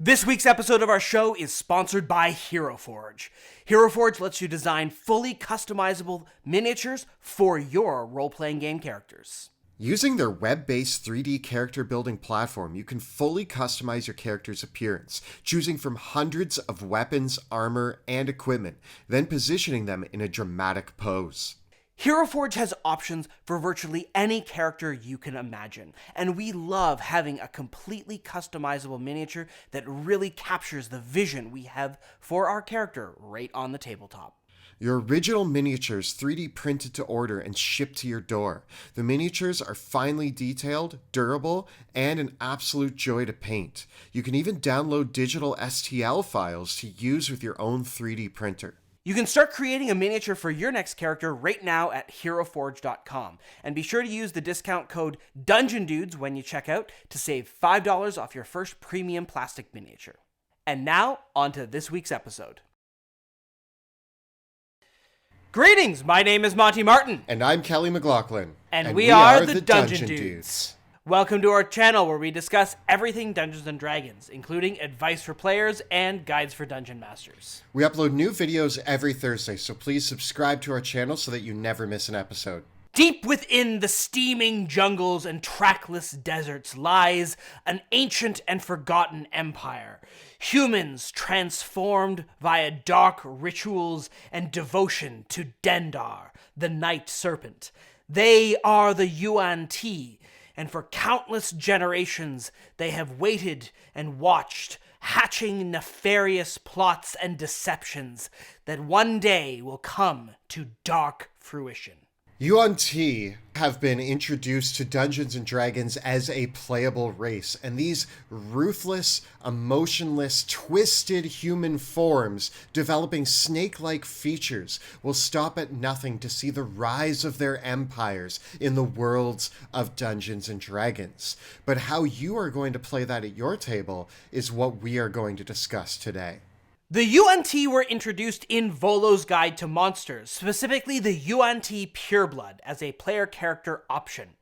This week's episode of our show is sponsored by HeroForge. HeroForge lets you design fully customizable miniatures for your role-playing game characters. Using their web-based 3D character building platform, you can fully customize your character's appearance, choosing from hundreds of weapons, armor, and equipment, then positioning them in a dramatic pose. HeroForge has options for virtually any character you can imagine, and we love having a completely customizable miniature that really captures the vision we have for our character right on the tabletop. Your original miniatures 3D printed to order and shipped to your door. The miniatures are finely detailed, durable, and an absolute joy to paint. You can even download digital STL files to use with your own 3D printer. You can start creating a miniature for your next character right now at HeroForge.com. And be sure to use the discount code DungeonDudes when you check out to save $5 off your first premium plastic miniature. And now, on to this week's episode. Greetings, my name is Monty Martin. And I'm Kelly McLaughlin. And we are the Dungeon Dudes. Welcome to our channel where we discuss everything Dungeons & Dragons, including advice for players and guides for Dungeon Masters. We upload new videos every Thursday, so please subscribe to our channel so that you never miss an episode. Deep within the steaming jungles and trackless deserts lies an ancient and forgotten empire. Humans transformed via dark rituals and devotion to Dendar, the Night Serpent. They are the Yuan-ti, and for countless generations they have waited and watched, hatching nefarious plots and deceptions that one day will come to dark fruition. Yuan-ti have been introduced to Dungeons & Dragons as a playable race, and these ruthless, emotionless, twisted human forms developing snake-like features will stop at nothing to see the rise of their empires in the worlds of Dungeons & Dragons. But how you are going to play that at your table is what we are going to discuss today. The Yuan-ti were introduced in Volo's Guide to Monsters, specifically the Yuan-ti Pureblood as a player character option.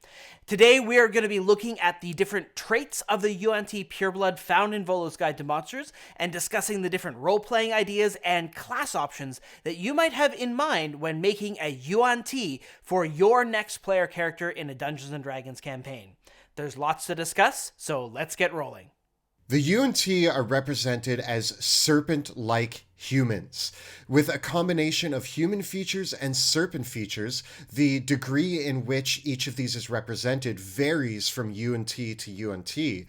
Today we are going to be looking at the different traits of the Yuan-ti Pureblood found in Volo's Guide to Monsters and discussing the different role-playing ideas and class options that you might have in mind when making a Yuan-ti for your next player character in a Dungeons & Dragons campaign. There's lots to discuss, so let's get rolling. The Yuan-ti are represented as serpent-like humans. With a combination of human features and serpent features, the degree in which each of these is represented varies from Yuan-ti to Yuan-ti.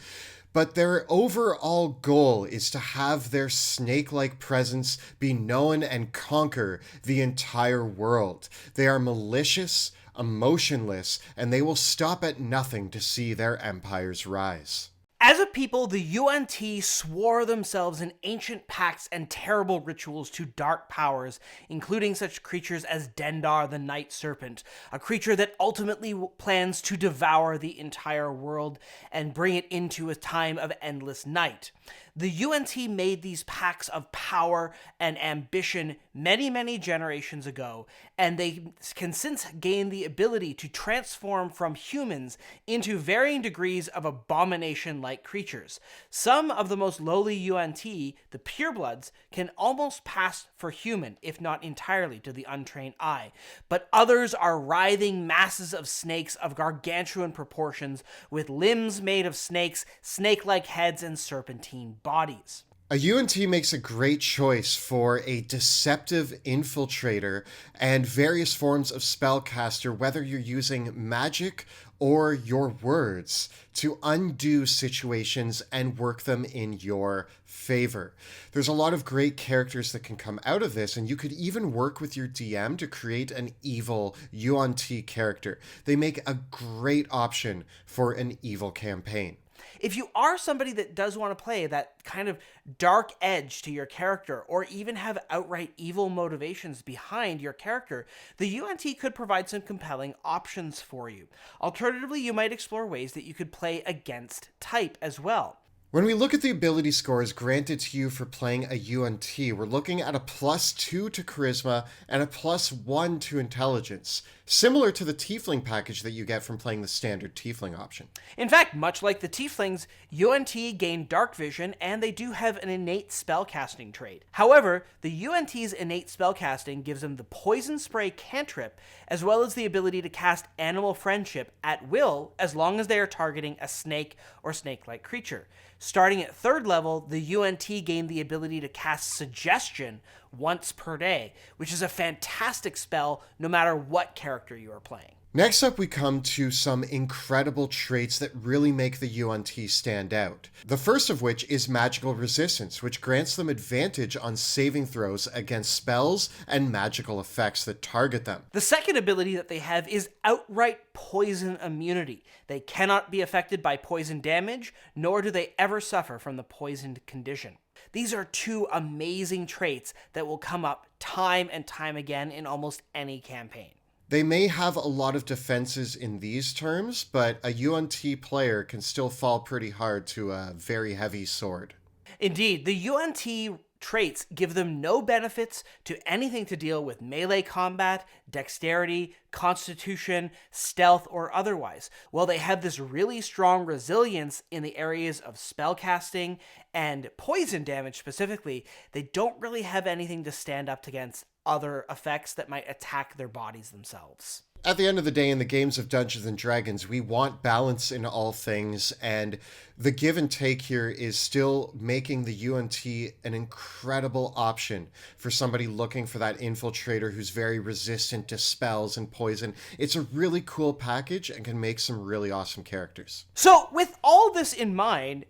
But their overall goal is to have their snake-like presence be known and conquer the entire world. They are malicious, emotionless, and they will stop at nothing to see their empires rise. As a people, the Yuan-ti swore themselves in ancient pacts and terrible rituals to dark powers, including such creatures as Dendar the Night Serpent, a creature that ultimately plans to devour the entire world and bring it into a time of endless night. The Yuan-ti made these pacts of power and ambition many generations ago, and they can since gain the ability to transform from humans into varying degrees of abomination-like creatures. Some of the most lowly Yuan-ti, the purebloods, can almost pass for human, if not entirely to the untrained eye, but others are writhing masses of snakes of gargantuan proportions with limbs made of snakes, snake-like heads, and serpentine bodies. A Yuan-ti makes a great choice for a deceptive infiltrator and various forms of spellcaster, whether you're using magic or your words to undo situations and work them in your favor. There's a lot of great characters that can come out of this, and you could even work with your DM to create an evil Yuan-ti character. They make a great option for an evil campaign. If you are somebody that does want to play that kind of dark edge to your character, or even have outright evil motivations behind your character, the Yuan-ti could provide some compelling options for you. Alternatively, you might explore ways that you could play against type as well. When we look at the ability scores granted to you for playing a Yuan-ti, we're looking at a +2 to charisma and a +1 to intelligence. similar to the Tiefling package that you get from playing the standard Tiefling option. In fact, much like the Tieflings, Yuan-ti gain dark vision, and they do have an innate spellcasting trait. However, the Yuan-ti's innate spellcasting gives them the Poison Spray cantrip, as well as the ability to cast Animal Friendship at will, as long as they are targeting a snake or snake-like creature. Starting at 3rd level, the Yuan-ti gain the ability to cast Suggestion once per day, which is a fantastic spell no matter what character you are playing. Next up, we come to some incredible traits that really make the Yuan-ti stand out. The first of which is magical resistance, which grants them advantage on saving throws against spells and magical effects that target them. The second ability that they have is outright poison immunity. They cannot be affected by poison damage, nor do they ever suffer from the poisoned condition. These are 2 amazing traits that will come up time and time again in almost any campaign. They may have a lot of defenses in these terms, but a Yuan-ti player can still fall pretty hard to a very heavy sword. Indeed, the Yuan-ti traits give them no benefits to anything to deal with melee combat, dexterity, constitution, stealth, or otherwise. While they have this really strong resilience in the areas of spellcasting and poison damage specifically, they don't really have anything to stand up against other effects that might attack their bodies themselves. At the end of the day, in the games of Dungeons & Dragons, we want balance in all things, and the give and take here is still making the Yuan-ti an incredible option for somebody looking for that infiltrator who's very resistant to spells and poison. It's a really cool package and can make some really awesome characters. So, with all this in mind,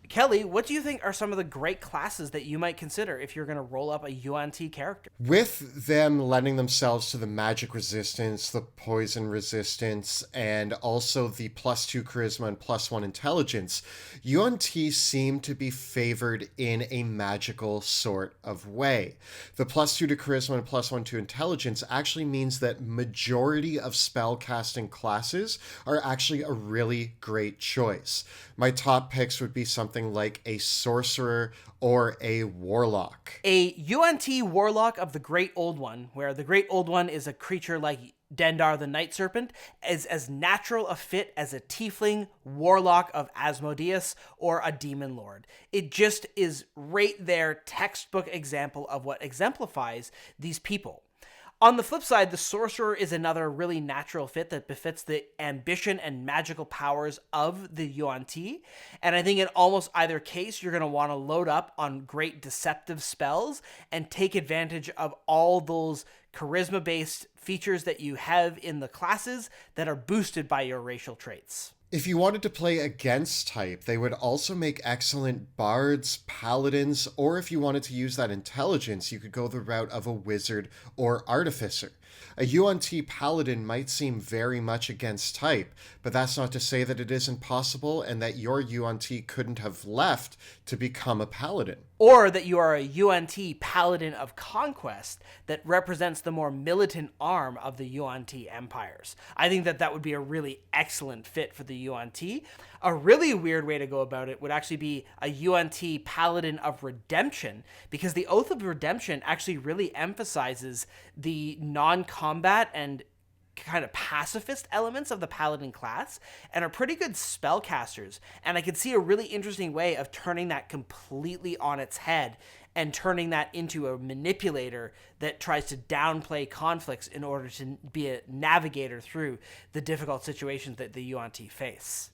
Kelly, what do you think are some of the great classes that you might consider if you're going to roll up a Yuan-ti character? With them lending themselves to the magic resistance, the poison resistance, and also the +2 charisma and +1 intelligence, Yuan-ti seem to be favored in a magical sort of way. The +2 to charisma and +1 to intelligence actually means that majority of spellcasting classes are actually a really great choice. My top picks would be something like a sorcerer or a warlock. A Yuan-ti warlock of the Great Old One, where the Great Old One is a creature like Dendar the Night Serpent, is as natural a fit as a tiefling warlock of Asmodeus or a demon lord. It just is right there, textbook example of what exemplifies these people. On the flip side, the sorcerer is another really natural fit that befits the ambition and magical powers of the Yuan-ti. And I think in almost either case, you're going to want to load up on great deceptive spells and take advantage of all those charisma-based features that you have in the classes that are boosted by your racial traits. If you wanted to play against type, they would also make excellent bards, paladins, or if you wanted to use that intelligence, you could go the route of a wizard or artificer. A Yuan-ti paladin might seem very much against type, but that's not to say that it isn't possible and that your Yuan-ti couldn't have left to become a paladin. Or that you are a Yuan-ti paladin of conquest that represents the more militant arm of the Yuan-ti empires. I think that that would be a really excellent fit for the Yuan-ti. A really weird way to go about it would actually be a Yuan-ti paladin of redemption, because the Oath of Redemption actually really emphasizes the non-combat and kind of pacifist elements of the paladin class and are pretty good spellcasters. And I could see a really interesting way of turning that completely on its head and turning that into a manipulator that tries to downplay conflicts in order to be a navigator through the difficult situations that the Yuan-ti face.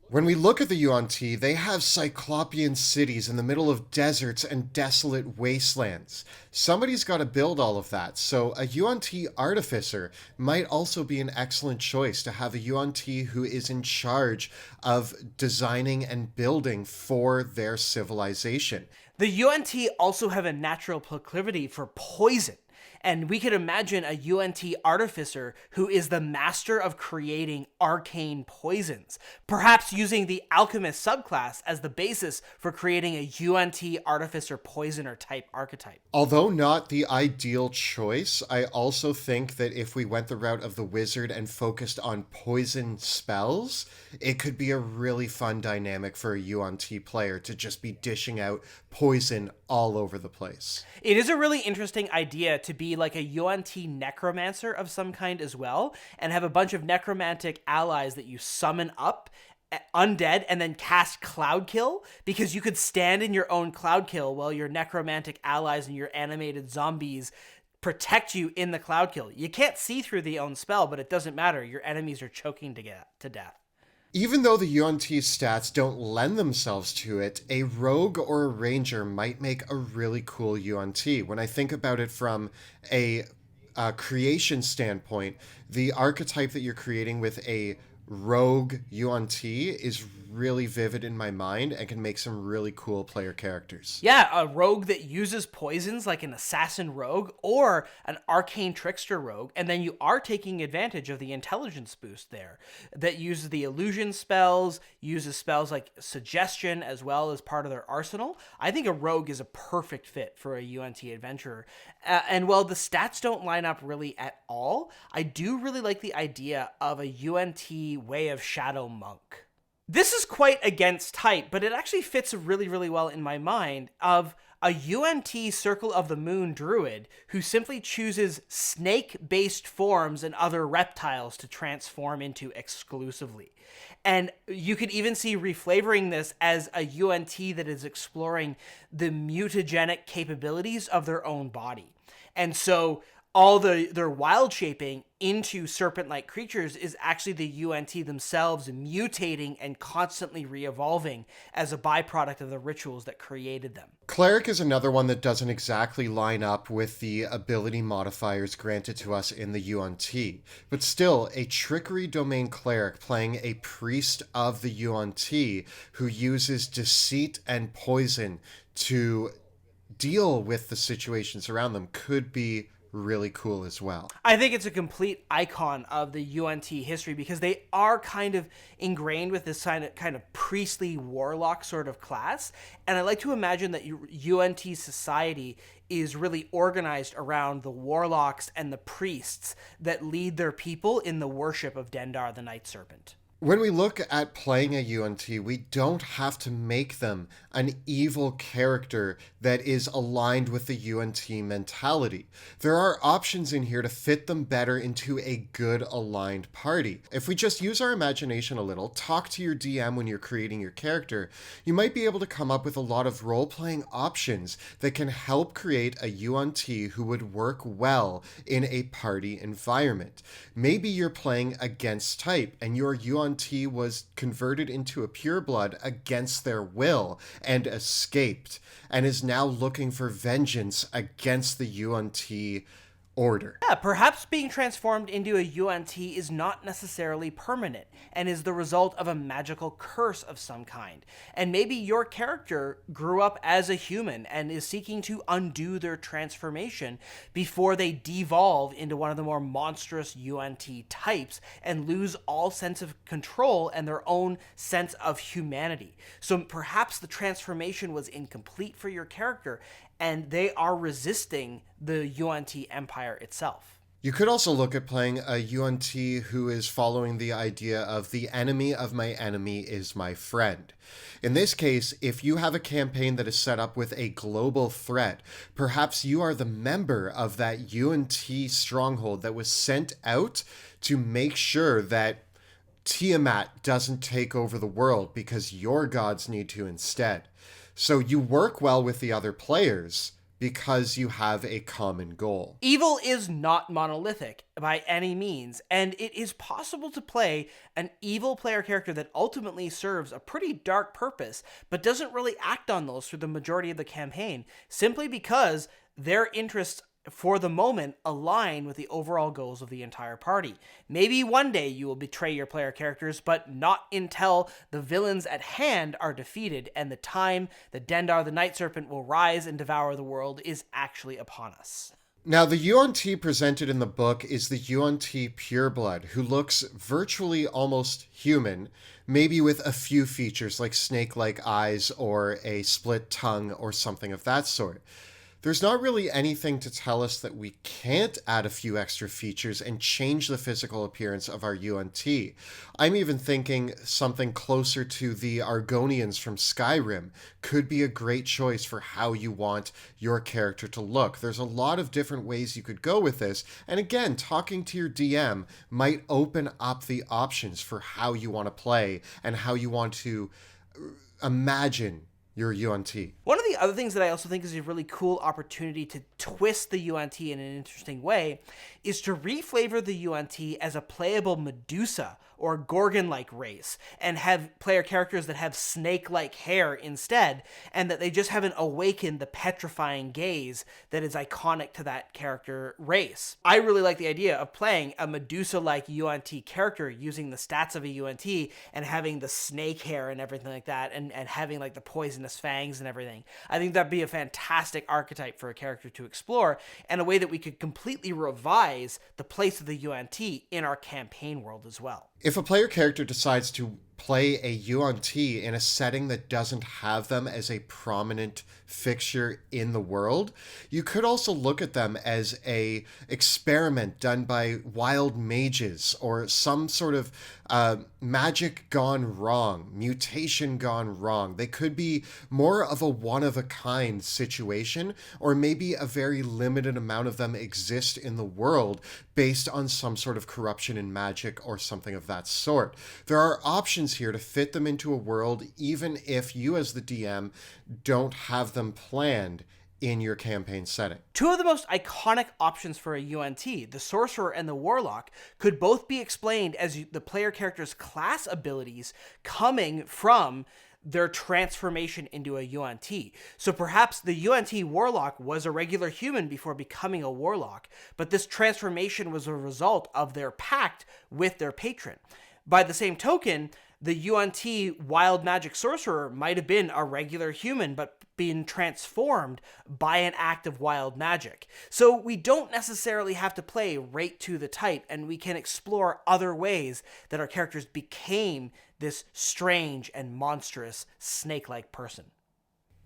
When we look at the Yuan-ti, they have cyclopean cities in the middle of deserts and desolate wastelands. Somebody's got to build all of that, so a Yuan-ti artificer might also be an excellent choice to have a Yuan-ti who is in charge of designing and building for their civilization. The Yuan-ti also have a natural proclivity for poison. And we could imagine a Yuan-ti artificer who is the master of creating arcane poisons, perhaps using the alchemist subclass as the basis for creating a Yuan-ti artificer poisoner type archetype. Although not the ideal choice, I also think that if we went the route of the wizard and focused on poison spells, it could be a really fun dynamic for a Yuan-ti player to just be dishing out poison all over the place. It is a really interesting idea to be be like a Yuan-ti necromancer of some kind as well, and have a bunch of necromantic allies that you summon up undead and then cast Cloud Kill, because you could stand in your own Cloud Kill while your necromantic allies and your animated zombies protect you in the Cloud Kill. You can't see through the own spell, but it doesn't matter. Your enemies are choking to death. Even though the Yuan-ti stats don't lend themselves to it, a rogue or a ranger might make a really cool Yuan-ti. When I think about it from a creation standpoint, the archetype that you're creating with a rogue Yuan-ti is really vivid in my mind and can make some really cool player characters. Yeah, a rogue that uses poisons like an assassin rogue or an arcane trickster rogue, and then you are taking advantage of the intelligence boost there that uses the illusion spells, uses spells like suggestion as well as part of their arsenal. I think a rogue is a perfect fit for a Yuan-ti adventurer. And while the stats don't line up really at all, I do really like the idea of a Yuan-ti Way of Shadow monk. This is quite against type, but it actually fits really, really well in my mind of a Yuan-ti Circle of the Moon druid who simply chooses snake-based forms and other reptiles to transform into exclusively. And you could even see reflavoring this as a Yuan-ti that is exploring the mutagenic capabilities of their own body. And so all their wild shaping into serpent-like creatures is actually the Yuan-ti themselves mutating and constantly re-evolving as a byproduct of the rituals that created them. Cleric is another one that doesn't exactly line up with the ability modifiers granted to us in the Yuan-ti, but still a trickery domain cleric playing a priest of the Yuan-ti who uses deceit and poison to deal with the situations around them could be really cool as well. I think it's a complete icon of the Yuan-ti history because they are kind of ingrained with this kind of priestly warlock sort of class. And I like to imagine that Yuan-ti society is really organized around the warlocks and the priests that lead their people in the worship of Dendar the Night Serpent. When we look at playing a Yuan-ti, we don't have to make them an evil character that is aligned with the Yuan-ti mentality. There are options in here to fit them better into a good aligned party. If we just use our imagination a little, talk to your DM when you're creating your character, you might be able to come up with a lot of role-playing options that can help create a Yuan-ti who would work well in a party environment. Maybe you're playing against type and your Yuan-ti was converted into a pureblood against their will and escaped, and is now looking for vengeance against the Yuan-ti order. Yeah, perhaps being transformed into a Yuan-ti is not necessarily permanent and is the result of a magical curse of some kind. And maybe your character grew up as a human and is seeking to undo their transformation before they devolve into one of the more monstrous Yuan-ti types and lose all sense of control and their own sense of humanity. So perhaps the transformation was incomplete for your character and they are resisting the Yuan-ti Empire itself. You could also look at playing a Yuan-ti who is following the idea of the enemy of my enemy is my friend. In this case, if you have a campaign that is set up with a global threat, perhaps you are the member of that Yuan-ti stronghold that was sent out to make sure that Tiamat doesn't take over the world because your gods need to instead. So you work well with the other players because you have a common goal. Evil is not monolithic by any means, and it is possible to play an evil player character that ultimately serves a pretty dark purpose, but doesn't really act on those through the majority of the campaign, simply because their interests for the moment align with the overall goals of the entire party. Maybe one day you will betray your player characters, but not until the villains at hand are defeated and the time that Dendar the Night Serpent will rise and devour the world is actually upon us. Now, the Yuan-ti presented in the book is the Yuan-ti pureblood, who looks virtually almost human, maybe with a few features like snake-like eyes or a split tongue or something of that sort. there's not really anything to tell us that we can't add a few extra features and change the physical appearance of our Yuan-ti. I'm even thinking something closer to the Argonians from Skyrim could be a great choice for how you want your character to look. There's a lot of different ways you could go with this, and again, talking to your DM might open up the options for how you want to play and how you want to imagine your Yuan-ti. One of the other things that I also think is a really cool opportunity to twist the Yuan-ti in an interesting way is to reflavor the Yuan-ti as a playable Medusa or Gorgon-like race, and have player characters that have snake-like hair instead, and that they just haven't awakened the petrifying gaze that is iconic to that character race. I really like the idea of playing a Medusa-like Yuan-ti character using the stats of a Yuan-ti and having the snake hair and everything like that, and having like the poisonous fangs and everything. I think that'd be a fantastic archetype for a character to explore, and a way that we could completely revise the place of the Yuan-ti in our campaign world as well. If a player character decides to play a Yuan-ti in a setting that doesn't have them as a prominent fixture in the world, you could also look at them as a experiment done by wild mages, or some sort of magic gone wrong, mutation gone wrong. They could be more of a one-of-a-kind situation, or maybe a very limited amount of them exist in the world based on some sort of corruption in magic or something of that sort. There are options here to fit them into a world, even if you as the DM don't have them planned in your campaign setting. Two of the most iconic options for a Yuan-ti, the Sorcerer and the Warlock, could both be explained as the player character's class abilities coming from their transformation into a Yuan-ti. So perhaps the Yuan-ti Warlock was a regular human before becoming a Warlock, but this transformation was a result of their pact with their patron. By the same token, the Yuan-ti Wild Magic Sorcerer might have been a regular human, but been transformed by an act of wild magic. So we don't necessarily have to play right to the type, and we can explore other ways that our characters became this strange and monstrous snake-like person.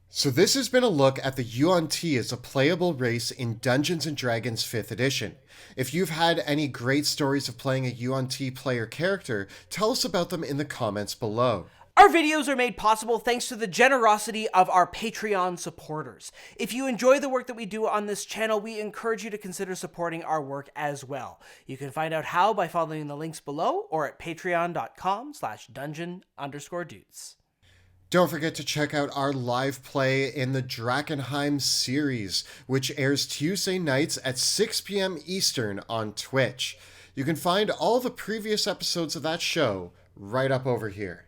So this has been a look at the Yuan-ti as a playable race in Dungeons & Dragons 5th edition. If you've had any great stories of playing a Yuan-ti player character, tell us about them in the comments below. Our videos are made possible thanks to the generosity of our Patreon supporters. If you enjoy the work that we do on this channel, we encourage you to consider supporting our work as well. You can find out how by following the links below or at patreon.com/dungeon_dudes. Don't forget to check out our live play in the Drakkenheim series, which airs Tuesday nights at 6 p.m. Eastern on Twitch. You can find all the previous episodes of that show right up over here.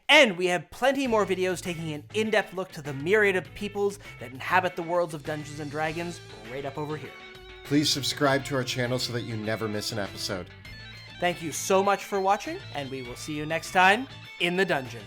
And we have plenty more videos taking an in-depth look to the myriad of peoples that inhabit the worlds of Dungeons & Dragons right up over here. Please subscribe to our channel so that you never miss an episode. Thank you so much for watching, and we will see you next time in the dungeon.